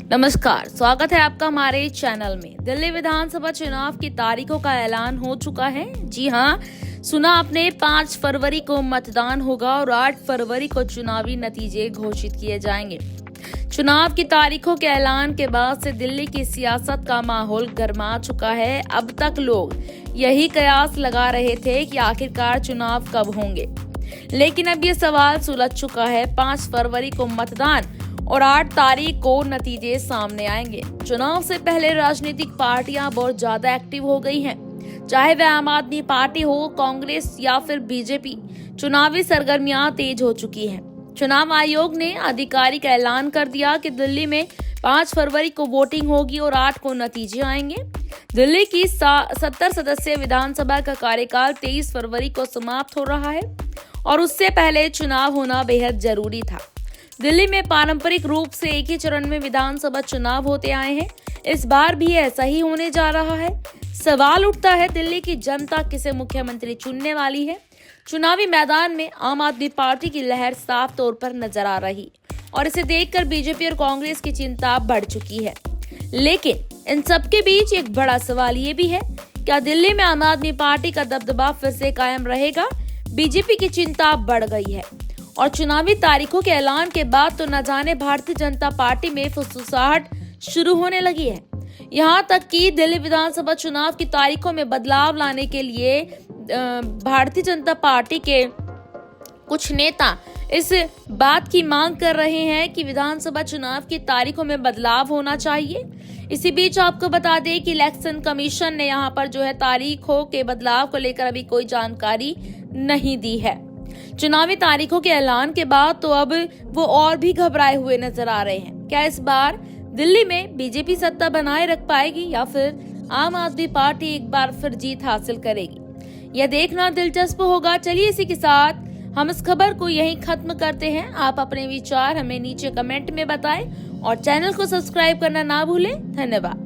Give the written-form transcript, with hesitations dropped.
नमस्कार, स्वागत है आपका हमारे चैनल में। दिल्ली विधानसभा चुनाव की तारीखों का ऐलान हो चुका है। जी हां, सुना आपने, 5 फरवरी को मतदान होगा और 8 फरवरी को चुनावी नतीजे घोषित किए जाएंगे। चुनाव की तारीखों के ऐलान के बाद से दिल्ली की सियासत का माहौल गर्मा चुका है। अब तक लोग यही कयास लगा रहे थे कि आखिरकार चुनाव कब होंगे, लेकिन अब ये सवाल सुलझ चुका है। 5 फरवरी को मतदान और 8 तारीख को नतीजे सामने आएंगे। चुनाव से पहले राजनीतिक पार्टियां बहुत ज्यादा एक्टिव हो गई हैं, चाहे वह आम आदमी पार्टी हो, कांग्रेस या फिर बीजेपी। चुनावी सरगर्मियां तेज हो चुकी हैं। चुनाव आयोग ने आधिकारिक ऐलान कर दिया कि दिल्ली में 5 फरवरी को वोटिंग होगी और 8 को नतीजे आएंगे। दिल्ली की 70 सदस्यीय विधानसभा का कार्यकाल 23 फरवरी को समाप्त हो रहा है और उससे पहले चुनाव होना बेहद जरूरी था। दिल्ली में पारंपरिक रूप से एक ही चरण में विधानसभा चुनाव होते आए हैं। इस बार भी ऐसा ही होने जा रहा है। सवाल उठता है, दिल्ली की जनता किसे मुख्यमंत्री चुनने वाली है? चुनावी मैदान में आम आदमी पार्टी की लहर साफ तौर पर नजर आ रही और इसे देखकर बीजेपी और कांग्रेस की चिंता बढ़ चुकी है। लेकिन इन सबके बीच एक बड़ा सवाल ये भी है, क्या दिल्ली में आम आदमी पार्टी का दबदबा फिर से कायम रहेगा? बीजेपी की चिंता बढ़ गई है और चुनावी तारीखों के ऐलान के बाद तो न जाने भारतीय जनता पार्टी में फुसफुसाहट शुरू होने लगी है। यहां तक कि दिल्ली विधानसभा चुनाव की तारीखों में बदलाव लाने के लिए भारतीय जनता पार्टी के कुछ नेता इस बात की मांग कर रहे हैं कि विधानसभा चुनाव की तारीखों में बदलाव होना चाहिए। इसी बीच आपको बता दें कि इलेक्शन कमीशन ने यहां पर तारीखों के बदलाव को लेकर अभी कोई जानकारी नहीं दी है। चुनावी तारीखों के ऐलान के बाद तो अब वो और भी घबराए हुए नजर आ रहे हैं। क्या इस बार दिल्ली में बीजेपी सत्ता बनाए रख पाएगी या फिर आम आदमी पार्टी एक बार फिर जीत हासिल करेगी? यह देखना दिलचस्प होगा। चलिए इसी के साथ हम इस खबर को यहीं खत्म करते हैं। आप अपने विचार हमें नीचे कमेंट में बताएं और चैनल को सब्सक्राइब करना ना भूलें। धन्यवाद।